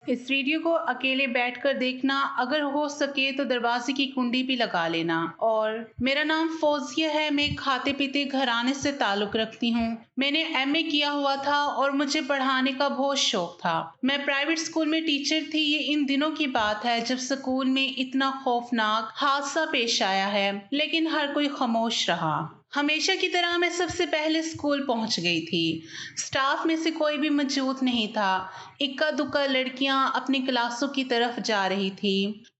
اس video کو اکیلے بیٹھ کر دیکھنا، اگر ہو سکے تو دروازے کی کنڈی بھی لگا لینا۔ اور میرا نام فوزیہ ہے، میں ایک کھاتے پیتے گھرانے سے تعلق رکھتی ہوں۔ میں نے MA کیا ہوا تھا اور مجھے پڑھانے کا بہت شوق تھا۔ میں پرائیویٹ اسکول میں ٹیچر تھی۔ یہ ان دنوں کی بات ہے جب اسکول میں اتنا خوفناک حادثہ پیش آیا ہے، لیکن ہر کوئی خاموش رہا۔ ہمیشہ کی طرح میں سب سے پہلے اسکول پہنچ گئی تھی۔ اسٹاف میں سے کوئی بھی موجود نہیں تھا۔ اکا دکا لڑکیاں اپنی کلاسوں کی طرف جا رہی تھی۔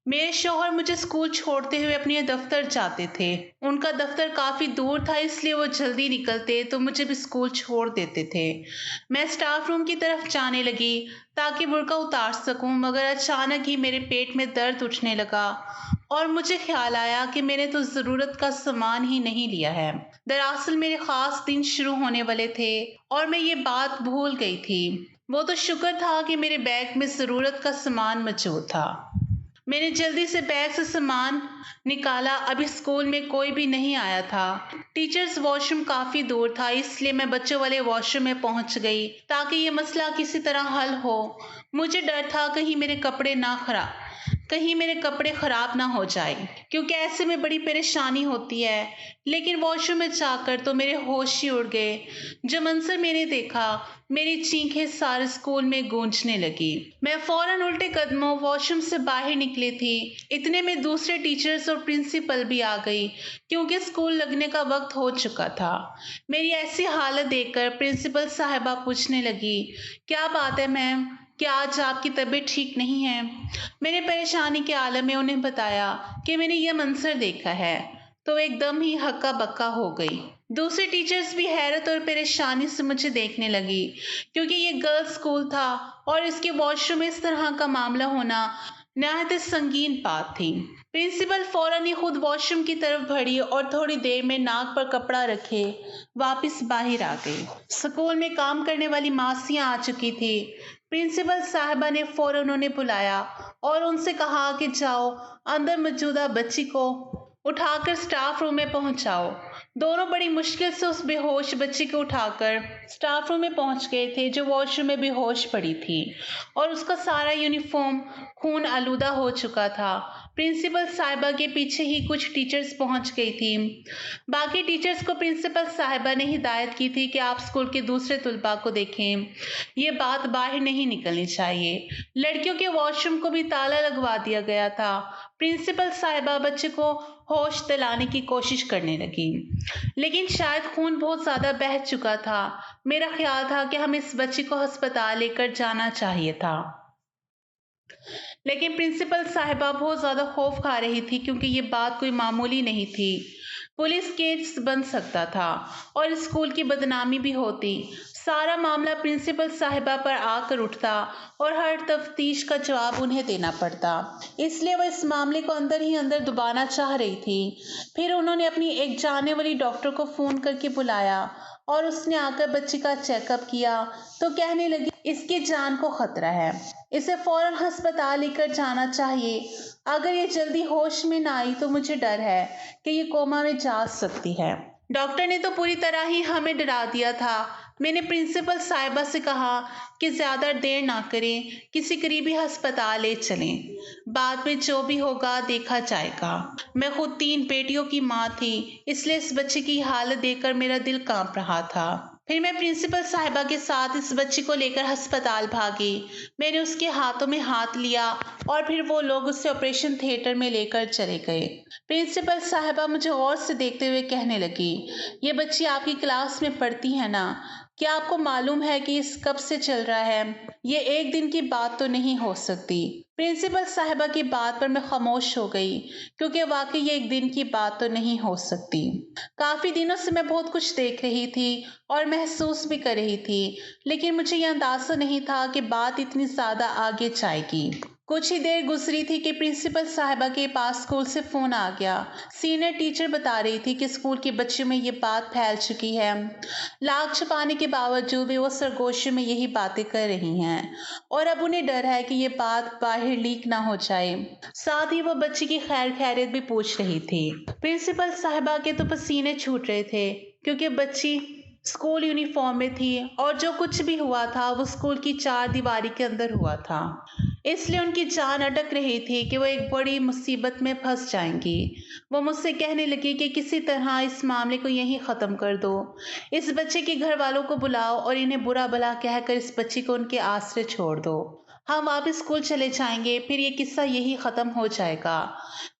میرے شوہر مجھے اسکول چھوڑتے ہوئے اپنے دفتر جاتے تھے۔ ان کا دفتر کافی دور تھا، اس لیے وہ جلدی نکلتے تو مجھے بھی اسکول چھوڑ دیتے تھے۔ میں اسٹاف روم کی طرف جانے لگی تاکہ برقع اتار سکوں، مگر اچانک ہی میرے پیٹ میں درد اٹھنے لگا اور مجھے خیال آیا کہ میں نے تو ضرورت کا سامان ہی نہیں لیا ہے۔ دراصل میرے خاص دن شروع ہونے والے تھے اور میں یہ بات بھول گئی تھی۔ وہ تو شکر تھا کہ میرے بیگ میں ضرورت کا سامان موجود تھا۔ میں نے جلدی سے بیگ سے سامان نکالا۔ ابھی اسکول میں کوئی بھی نہیں آیا تھا۔ ٹیچرز واش روم کافی دور تھا، اس لیے میں بچوں والے واش روم میں پہنچ گئی تاکہ یہ مسئلہ کسی طرح حل ہو۔ مجھے ڈر تھا کہیں میرے کپڑے خراب نہ ہو جائیں، کیونکہ ایسے میں بڑی پریشانی ہوتی ہے۔ لیکن واش روم میں جا کر تو میرے ہوش ہی اڑ گئے۔ جو منظر میں نے دیکھا، میری چیخیں سارے اسکول میں گونجنے لگی۔ میں فوراً الٹے قدموں واش روم سے باہر نکلی تھی۔ اتنے میں دوسرے ٹیچرز اور پرنسپل بھی آ گئی، کیونکہ اسکول لگنے کا وقت ہو چکا تھا۔ میری ایسی حالت دیکھ کر پرنسپل صاحبہ پوچھنے لگی، کیا بات ہے میم؟ کیا آج آپ کی طبیعت ٹھیک نہیں ہے؟ میں نے پریشانی کے عالم میں انہیں بتایا کہ میں نے یہ منظر دیکھا ہے، تو ایک دم ہی ہکا بکا ہو گئی۔ دوسرے ٹیچرز بھی حیرت اور پریشانی سے مجھے دیکھنے لگی، کیونکہ یہ گرلز اسکول تھا اور اس کے واش روم میں اس طرح کا معاملہ ہونا نہایت سنگین بات تھی۔ پرنسپل فوراً ہی خود واش روم کی طرف بڑھی اور تھوڑی دیر میں ناک پر کپڑا رکھے واپس باہر آ گئی۔ اسکول میں کام کرنے والی ماسیاں آ چکی تھی۔ پرنسپل صاحبہ نے فوراً انہیں بلایا اور ان سے کہا کہ جاؤ اندر موجودہ بچی کو اٹھا کر اسٹاف روم میں پہنچاؤ۔ دونوں بڑی مشکل سے اس بے ہوش بچی کو اٹھا کر اسٹاف روم میں پہنچ گئے تھے، جو واش روم میں بے ہوش پڑی تھی اور اس کا سارا یونیفارم خون آلودہ ہو چکا تھا۔ پرنسپل صاحبہ کے پیچھے ہی کچھ ٹیچرز پہنچ گئی تھی۔ باقی ٹیچرز کو پرنسپل صاحبہ نے ہدایت کی تھی کہ آپ اسکول کے دوسرے طلباء کو دیکھیں، یہ بات باہر نہیں نکلنی چاہیے۔ لڑکیوں کے واش روم کو بھی تالا لگوا دیا گیا تھا۔ پرنسپل صاحبہ بچے کو ہوش دلانے کی کوشش کرنے لگی، لیکن شاید خون بہت زیادہ بہہ چکا تھا۔ میرا خیال تھا کہ ہمیں اس بچی کو ہسپتال لے کر جانا چاہیے تھا، لیکن پرنسپل صاحبہ بہت زیادہ خوف کھا رہی تھی، کیونکہ یہ بات کوئی معمولی نہیں تھی۔ پولیس کیس بن سکتا تھا اور اسکول کی بدنامی بھی ہوتی۔ سارا معاملہ پرنسپل صاحبہ پر آ کر اٹھتا اور ہر تفتیش کا جواب انہیں دینا پڑتا، اس لیے وہ اس معاملے کو اندر ہی اندر دبانا چاہ رہی تھی۔ پھر انہوں نے اپنی ایک جاننے والی ڈاکٹر کو فون کر کے بلایا اور اس نے آ کر بچی کا چیک اپ کیا تو کہنے لگی اس کی جان کو خطرہ ہے، اسے فوراً ہسپتال لے کر جانا چاہیے۔ اگر یہ جلدی ہوش میں نہ آئی تو مجھے ڈر ہے کہ یہ کوما میں جا سکتی ہے۔ ڈاکٹر نے تو پوری طرح ہی ہمیں ڈرا دیا تھا۔ میں نے پرنسپل صاحبہ سے کہا کہ زیادہ دیر نہ کریں، کسی قریبی ہسپتال لے چلیں، بعد میں جو بھی ہوگا دیکھا جائے گا۔ میں خود 3 بیٹیوں کی ماں تھی، اس لیے اس بچے کی حالت دیکھ کر میرا دل کانپ رہا تھا۔ پھر میں پرنسپل صاحبہ کے ساتھ اس بچی کو لے کر ہسپتال بھاگی۔ میں نے اس کے ہاتھوں میں ہاتھ لیا اور پھر وہ لوگ اسے آپریشن تھیٹر میں لے کر چلے گئے۔ پرنسپل صاحبہ مجھے غور سے دیکھتے ہوئے کہنے لگی، یہ بچی آپ کی کلاس میں پڑھتی ہے نا؟ کیا آپ کو معلوم ہے کہ اس کب سے چل رہا ہے؟ یہ ایک دن کی بات تو نہیں ہو سکتی۔ پرنسپل صاحبہ کی بات پر میں خاموش ہو گئی، کیونکہ واقعی یہ ایک دن کی بات تو نہیں ہو سکتی۔ کافی دنوں سے میں بہت کچھ دیکھ رہی تھی اور محسوس بھی کر رہی تھی، لیکن مجھے یہ اندازہ نہیں تھا کہ بات اتنی زیادہ آگے جائے گی۔ کچھ ہی دیر گزری تھی کہ پرنسپل صاحبہ کے پاس اسکول سے فون آ گیا۔ سینئر ٹیچر بتا رہی تھی کہ اسکول کے بچوں میں یہ بات پھیل چکی ہے۔ لاکھ چھپانے کے باوجود بھی وہ سرگوشیوں میں یہی باتیں کر رہی ہیں اور اب انہیں ڈر ہے کہ یہ بات باہر لیک نہ ہو جائے۔ ساتھ ہی وہ بچی کی خیر خیریت بھی پوچھ رہی تھی۔ پرنسپل صاحبہ کے تو پسینے چھوٹ رہے تھے، کیونکہ بچی اسکول یونیفارم میں تھی اور جو کچھ بھی ہوا تھا وہ اسکول کی 4 دیواری کے اندر ہوا تھا۔ اس لیے ان کی جان اٹک رہی تھی کہ وہ ایک بڑی مصیبت میں پھنس جائیں گی۔ وہ مجھ سے کہنے لگی کہ کسی طرح اس معاملے کو یہیں ختم کر دو۔ اس بچے کے گھر والوں کو بلاؤ اور انہیں برا بھلا کہہ کر اس بچی کو ان کے آسرے چھوڑ دو۔ ہم واپس اسکول چلے جائیں گے، پھر یہ قصہ یہی ختم ہو جائے گا۔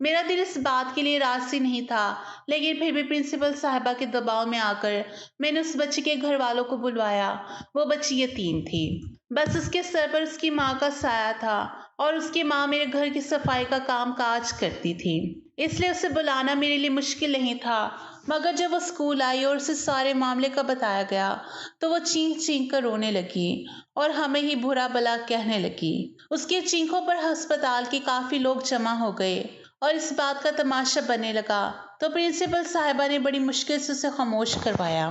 میرا دل اس بات کے لیے راضی نہیں تھا، لیکن پھر بھی پرنسپل صاحبہ کے دباؤ میں آ کر میں نے اس بچی کے گھر والوں کو بلوایا۔ وہ بچی یتیم تھی، بس اس کے سر پر اس کی ماں کا سایہ تھا اور اس کی ماں میرے گھر کی صفائی کا کام کاج کرتی تھی، اس لیے اسے بلانا میرے لیے مشکل نہیں تھا۔ مگر جب وہ اسکول آئی اور اسے سارے معاملے کا بتایا گیا تو وہ چینخ چینخ کر رونے لگی اور ہمیں ہی برا بھلا کہنے لگی۔ اس کی چینخوں پر ہسپتال کے کافی لوگ جمع ہو گئے اور اس بات کا تماشا بننے لگا تو پرنسپل صاحبہ نے بڑی مشکل سے اسے خاموش کروایا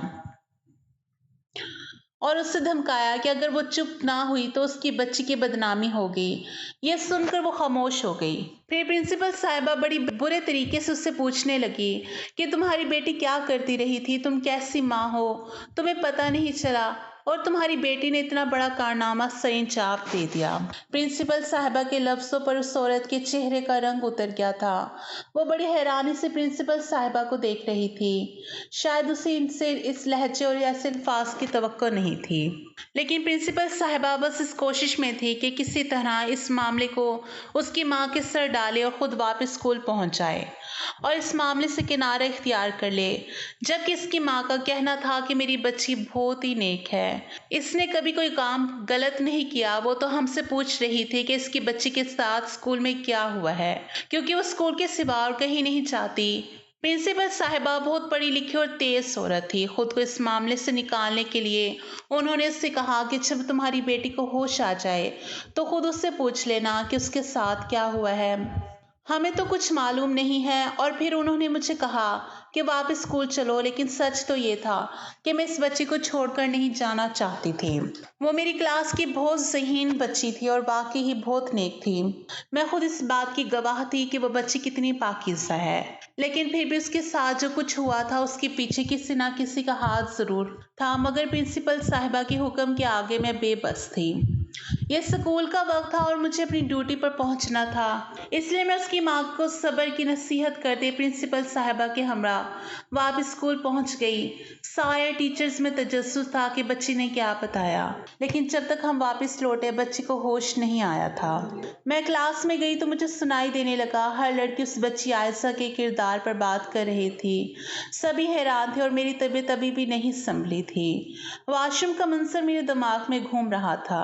اور اس سے دھمکایا کہ اگر وہ چپ نہ ہوئی تو اس کی بچی کی بدنامی ہوگی۔ یہ سن کر وہ خاموش ہو گئی۔ پھر پرنسپل صاحبہ بڑی برے طریقے سے اس سے پوچھنے لگی کہ تمہاری بیٹی کیا کرتی رہی تھی، تم کیسی ماں ہو، تمہیں پتہ نہیں چلا، اور تمہاری بیٹی نے اتنا بڑا کارنامہ سر انجام دے دیا۔ پرنسپل صاحبہ کے لفظوں پر اس عورت کے چہرے کا رنگ اتر گیا تھا۔ وہ بڑی حیرانی سے پرنسپل صاحبہ کو دیکھ رہی تھی۔ شاید اسے ان سے اس لہجے اور ایسے الفاظ کی توقع نہیں تھی، لیکن پرنسپل صاحبہ بس اس کوشش میں تھی کہ کسی طرح اس معاملے کو اس کی ماں کے سر ڈالے اور خود واپس اسکول پہنچ جائے اور اس معاملے سے کنارہ اختیار کر لے، جبکہ اس کی ماں کا کہنا تھا کہ میری بچی بہت ہی نیک ہے، اس نے کبھی کوئی کام غلط نہیں کیا۔ وہ تو ہم سے پوچھ رہی تھی کہ اس کی بچی کے ساتھ اسکول میں کیا ہوا ہے، کیونکہ وہ اسکول کے سوا اور کہیں نہیں جاتی۔ پرنسپل صاحبہ بہت پڑھی لکھی اور تیز عورت تھی۔ خود کو اس معاملے سے نکالنے کے لیے انہوں نے اس سے کہا کہ جب تمہاری بیٹی کو ہوش آ جائے تو خود اس سے پوچھ لینا کہ اس کے ساتھ کیا ہوا ہے، ہمیں تو کچھ معلوم نہیں ہے۔ اور پھر انہوں نے مجھے کہا کہ واپس اسکول چلو، لیکن سچ تو یہ تھا کہ میں اس بچی کو چھوڑ کر نہیں جانا چاہتی تھی۔ وہ میری کلاس کی بہت ذہین بچی تھی اور واقعی ہی بہت نیک تھی۔ میں خود اس بات کی گواہ تھی کہ وہ بچی کتنی پاکیزہ ہے، لیکن پھر بھی اس کے ساتھ جو کچھ ہوا تھا اس کے پیچھے کسی نہ کسی کا ہاتھ ضرور تھا، مگر پرنسپل صاحبہ کے حکم کے آگے میں بے بس تھی۔ یہ اسکول کا وقت تھا اور مجھے اپنی ڈیوٹی پر پہنچنا تھا، اس لیے میں اس کی ماں کو صبر کی نصیحت کرتے پرنسپل صاحبہ کے ہمراہ واپس اسکول پہنچ گئی۔ سارے ٹیچرز میں تجسس تھا کہ بچی نے کیا بتایا، لیکن جب تک ہم واپس لوٹے بچی کو ہوش نہیں آیا تھا۔ میں کلاس میں گئی تو مجھے سنائی دینے لگا ہر لڑکی اس بچی عائشہ کے کردار پر بات کر رہی تھی۔ سبھی حیران تھے اور میری طبیعت ابھی بھی نہیں سنبھلی تھی۔ واش روم کا منظر میرے دماغ میں گھوم رہا تھا۔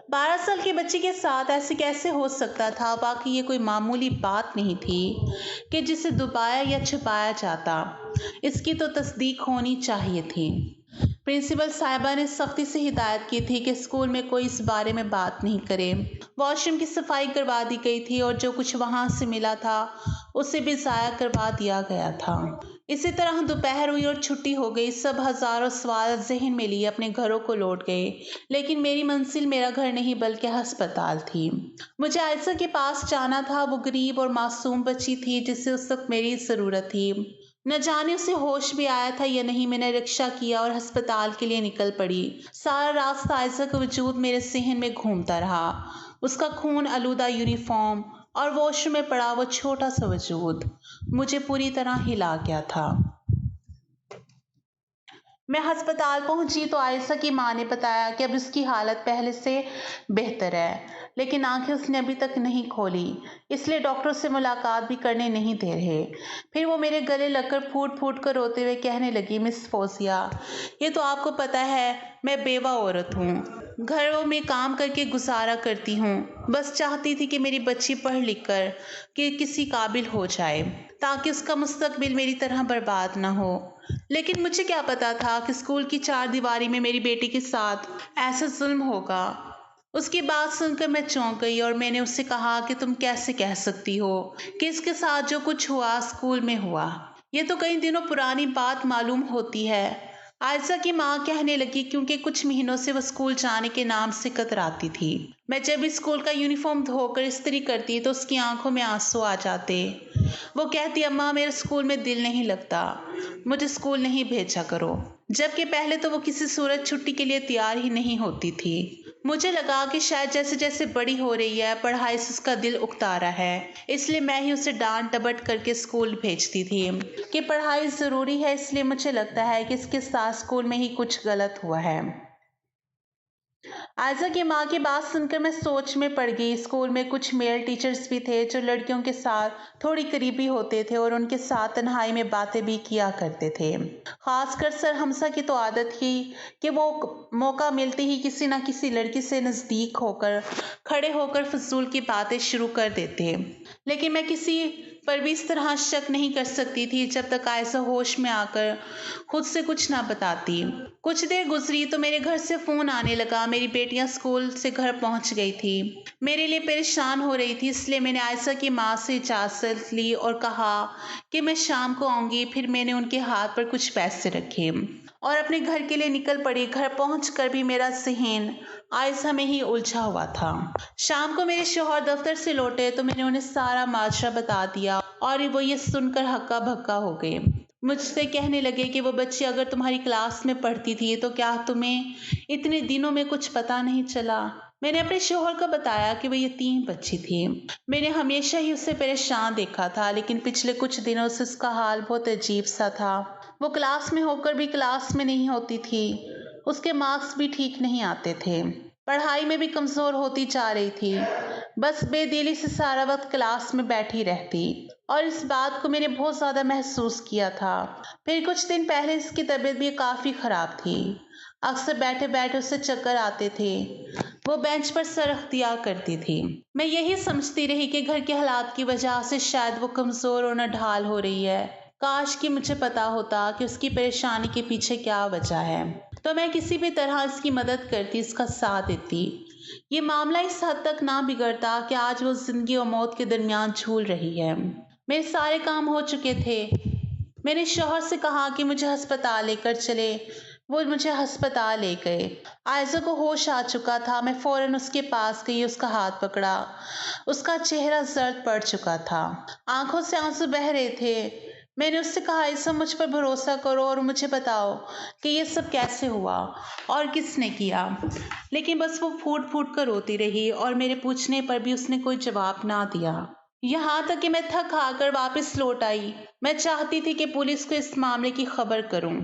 12 سال کی بچی کے ساتھ ایسے کیسے ہو سکتا تھا؟ واقعی یہ کوئی معمولی بات نہیں تھی کہ جسے دبایا یا چھپایا جاتا، اس کی تو تصدیق ہونی چاہیے تھی۔ پرنسپل صاحبہ نے سختی سے ہدایت کی تھی کہ اسکول میں کوئی اس بارے میں بات نہیں کرے۔ واش روم کی صفائی کروا دی گئی تھی اور جو کچھ وہاں سے ملا تھا اسے بھی ضائع کروا دیا گیا تھا۔ اسی طرح دوپہر ہوئی اور چھٹی ہو گئی۔ سب ہزاروں سوال ذہن میں لیے اپنے گھروں کو لوٹ گئے، لیکن میری منزل میرا گھر نہیں بلکہ ہسپتال تھی۔ مجھے عائشہ کے پاس جانا تھا۔ وہ غریب اور معصوم بچی تھی جسے اس وقت میری ضرورت تھی۔ نہ جانے اسے ہوش بھی آیا تھا یا نہیں۔ میں نے رکشہ کیا اور ہسپتال کے لیے نکل پڑی۔ سارا راستہ عائشہ کا وجود میرے ذہن میں گھومتا رہا، اس کا خون آلودہ یونیفارم اور واش روم میں پڑا وہ چھوٹا سا وجود مجھے پوری طرح ہلا گیا تھا۔ میں ہسپتال پہنچی تو عائشہ کی ماں نے بتایا کہ اب اس کی حالت پہلے سے بہتر ہے، لیکن آنکھیں اس نے ابھی تک نہیں کھولی، اس لیے ڈاکٹر سے ملاقات بھی کرنے نہیں دے رہے۔ پھر وہ میرے گلے لگ کر پھوٹ پھوٹ کر روتے ہوئے کہنے لگی، مس فوزیہ، یہ تو آپ کو پتہ ہے میں بیوہ عورت ہوں، گھروں میں کام کر کے گزارا کرتی ہوں، بس چاہتی تھی کہ میری بچی پڑھ لکھ کر کہ کسی قابل ہو جائے تاکہ اس کا مستقبل میری طرح برباد نہ ہو۔ لیکن مجھے کیا پتا تھا کہ اسکول کی چار دیواری میں میری بیٹی کے ساتھ ایسا ظلم ہوگا۔ اس کی بات سن کر میں چونک گئی اور میں نے اس سے کہا کہ تم کیسے کہہ سکتی ہو کہ اس کے ساتھ جو کچھ ہوا اسکول میں ہوا؟ یہ تو کئی دنوں پرانی بات معلوم ہوتی ہے۔ عائشہ کی ماں کہنے لگی، کیونکہ کچھ مہینوں سے وہ اسکول جانے کے نام سے کتراتی تھی۔ میں جب بھی اسکول کا یونیفارم دھو کر استری کرتی تو اس کی آنکھوں میں آنسو آ جاتے۔ وہ کہتی، اماں میرا اسکول میں دل نہیں لگتا، مجھے اسکول نہیں بھیجا کرو، جبکہ پہلے تو وہ کسی صورت چھٹی کے لیے تیار ہی نہیں ہوتی تھی۔ مجھے لگا کہ شاید جیسے جیسے بڑی ہو رہی ہے پڑھائی سے اس کا دل اکتا رہا ہے، اس لیے میں ہی اسے ڈانٹ ڈپٹ کر کے اسکول بھیجتی تھی کہ پڑھائی ضروری ہے، اس لیے مجھے لگتا ہے کہ اس کے ساتھ اسکول میں ہی کچھ غلط ہوا ہے۔ عائزہ کی ماں کی بات سن کر میں سوچ میں پڑ گئی۔ اسکول میں کچھ میل ٹیچرز بھی تھے جو لڑکیوں کے ساتھ تھوڑی قریبی ہوتے تھے اور ان کے ساتھ تنہائی میں باتیں بھی کیا کرتے تھے۔ خاص کر سر حمزہ کی تو عادت تھی کہ وہ موقع ملتے ہی کسی نہ کسی لڑکی سے نزدیک ہو کر کھڑے ہو کر فضول کی باتیں شروع کر دیتے، لیکن میں کسی پر بھی اس طرح شک نہیں کر سکتی تھی جب تک عائزہ ہوش میں آ کر خود سے کچھ نہ بتاتی۔ کچھ دیر گزری تو میرے گھر سے فون آنے لگا۔ میری بیٹیاں اسکول سے گھر پہنچ گئی تھی، میرے لیے پریشان ہو رہی تھی، اس لیے میں نے عائزہ کی ماں سے اجازت لی اور کہا کہ میں شام کو آؤں گی۔ پھر میں نے ان کے ہاتھ پر کچھ پیسے رکھے اور اپنے گھر کے لیے نکل پڑی۔ گھر پہنچ کر بھی میرا ذہن عائزہ میں ہی الجھا ہوا تھا۔ شام کو میرے شوہر دفتر سے لوٹے تو میں نے انہیں سارا ماجرا بتا دیا اور وہ یہ سن کر ہکا بھکا ہو گئے۔ مجھ سے کہنے لگے کہ وہ بچی اگر تمہاری کلاس میں پڑھتی تھی تو کیا تمہیں اتنے دنوں میں کچھ پتا نہیں چلا؟ میں نے اپنے شوہر کو بتایا کہ وہ یتیم بچی تھی۔ میں نے ہمیشہ ہی اسے پریشان دیکھا تھا، لیکن پچھلے کچھ دنوں سے اس کا حال بہت عجیب سا تھا۔ وہ کلاس میں ہو کر بھی کلاس میں نہیں ہوتی تھی، اس کے مارکس بھی ٹھیک نہیں آتے تھے، پڑھائی میں بھی کمزور ہوتی جا رہی تھی، بس بے دلی سے سارا وقت کلاس میں بیٹھی رہتی، اور اس بات کو میں نے بہت زیادہ محسوس کیا تھا۔ پھر کچھ دن پہلے اس کی طبیعت بھی کافی خراب تھی، اکثر بیٹھے بیٹھے اسے چکر آتے تھے، وہ بینچ پر سر رکھ دیا کرتی تھی۔ میں یہی سمجھتی رہی کہ گھر کے حالات کی وجہ سے شاید وہ کمزور اور نڈھال ہو رہی ہے۔ کاش کہ مجھے پتا ہوتا کہ اس کی پریشانی کے پیچھے کیا وجہ ہے، تو میں کسی بھی طرح اس کی مدد کرتی، اس کا ساتھ دیتی۔ یہ معاملہ اس حد تک نہ بگڑتا کہ آج وہ زندگی اور موت کے درمیان جھول رہی ہے۔ میرے سارے کام ہو چکے تھے۔ میں نے شوہر سے کہا کہ مجھے ہسپتال لے کر چلے۔ وہ مجھے ہسپتال لے گئے۔ عائزہ کو ہوش آ چکا تھا۔ میں فوراً اس کے پاس گئی، اس کا ہاتھ پکڑا۔ اس کا چہرہ زرد پڑ چکا تھا، آنکھوں سے آنسو بہہ رہے تھے۔ میں نے اس سے کہا، عائزہ مجھ پر بھروسہ کرو اور مجھے بتاؤ کہ یہ سب کیسے ہوا اور کس نے کیا، لیکن بس وہ پھوٹ پھوٹ کر روتی رہی اور میرے پوچھنے پر بھی اس نے کوئی جواب نہ دیا۔ یہاں تک کہ میں تھک ہار کر واپس لوٹ آئی۔ میں چاہتی تھی کہ پولیس کو اس معاملے کی خبر کروں،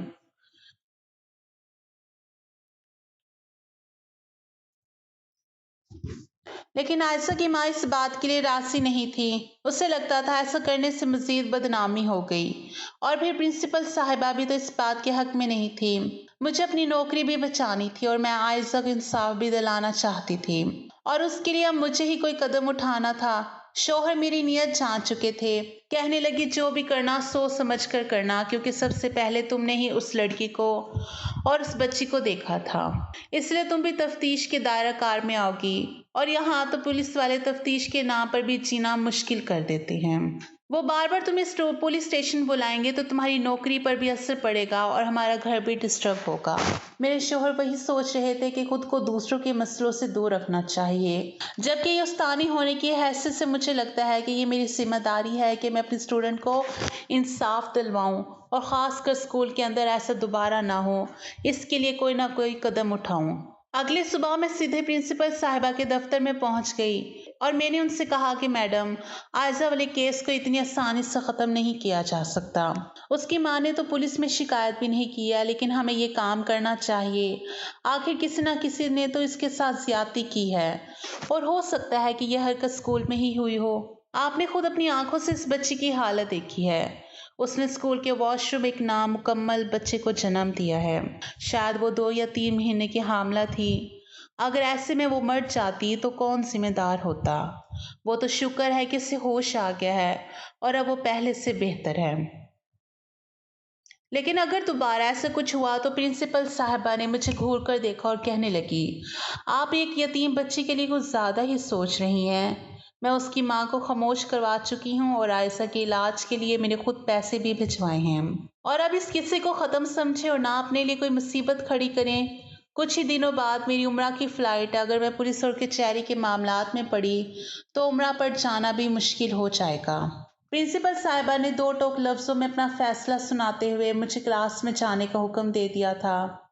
لیکن عائزہ کی ماں اس بات کے لیے راضی نہیں تھی۔ اسے لگتا تھا ایسا کرنے سے مزید بدنامی ہو گئی، اور پھر پرنسپل صاحبہ بھی تو اس بات کے حق میں نہیں تھی۔ مجھے اپنی نوکری بھی بچانی تھی اور میں عائزہ کو انصاف بھی دلانا چاہتی تھی، اور اس کے لیے اب مجھے ہی کوئی قدم اٹھانا تھا۔ شوہر میری نیت جان چکے تھے، کہنے لگی جو بھی کرنا سوچ سمجھ کر کرنا، کیونکہ سب سے پہلے تم نے ہی اس لڑکی کو اور اس بچی کو دیکھا تھا، اس لیے تم بھی تفتیش کے دائرہ کار میں آؤ گی، اور یہاں تو پولیس والے تفتیش کے نام پر بھی جینا مشکل کر دیتے ہیں۔ وہ بار بار تمہیں پولیس اسٹیشن بلائیں گے تو تمہاری نوکری پر بھی اثر پڑے گا اور ہمارا گھر بھی ڈسٹرب ہوگا۔ میرے شوہر وہی سوچ رہے تھے کہ خود کو دوسروں کے مسئلوں سے دور رکھنا چاہیے، جبکہ یہ استانی ہونے کی حیثیت سے مجھے لگتا ہے کہ یہ میری ذمہ داری ہے کہ میں اپنی اسٹوڈنٹ کو انصاف دلواؤں، اور خاص کر اسکول کے اندر ایسا دوبارہ نہ ہو، اس کے لیے کوئی نہ کوئی قدم اٹھاؤں۔ اگلی صبح میں سیدھے پرنسپل صاحبہ کے دفتر میں پہنچ گئی اور میں نے ان سے کہا کہ میڈم، عائزہ والے کیس کو اتنی آسانی سے ختم نہیں کیا جا سکتا۔ اس کی ماں نے تو پولیس میں شکایت بھی نہیں کیا، لیکن ہمیں یہ کام کرنا چاہیے۔ آخر کسی نہ کسی نے تو اس کے ساتھ زیادتی کی ہے، اور ہو سکتا ہے کہ یہ حرکت اسکول میں ہی ہوئی ہو۔ آپ نے خود اپنی آنکھوں سے اس بچی کی حالت دیکھی ہے۔ اس نے اسکول کے واش روم ایک نامکمل بچے کو جنم دیا ہے۔ شاید وہ 2 یا 3 مہینے کی حاملہ تھی۔ اگر ایسے میں وہ مر جاتی تو کون ذمہ دار ہوتا؟ وہ تو شکر ہے کہ اسے ہوش آ گیا ہے اور اب وہ پہلے سے بہتر ہے۔ لیکن اگر دوبارہ ایسا کچھ ہوا تو پرنسپل صاحبہ نے مجھے گھور کر دیکھا اور کہنے لگی، آپ ایک یتیم بچی کے لیے کچھ زیادہ ہی سوچ رہی ہیں۔ میں اس کی ماں کو خاموش کروا چکی ہوں اور عائزہ کے علاج کے لیے میں نے خود پیسے بھی بھجوائے ہیں، اور اب اس قصے کو ختم سمجھیں اور نہ اپنے لیے کوئی مصیبت کھڑی کریں۔ کچھ ہی دنوں بعد میری عمرہ کی فلائٹ ہے۔ اگر میں پولیس اور کچہری کے معاملات میں پڑی تو عمرہ پر جانا بھی مشکل ہو جائے گا۔ پرنسپل صاحبہ نے 2 ٹوک لفظوں میں اپنا فیصلہ سناتے ہوئے مجھے کلاس میں جانے کا حکم دے دیا تھا۔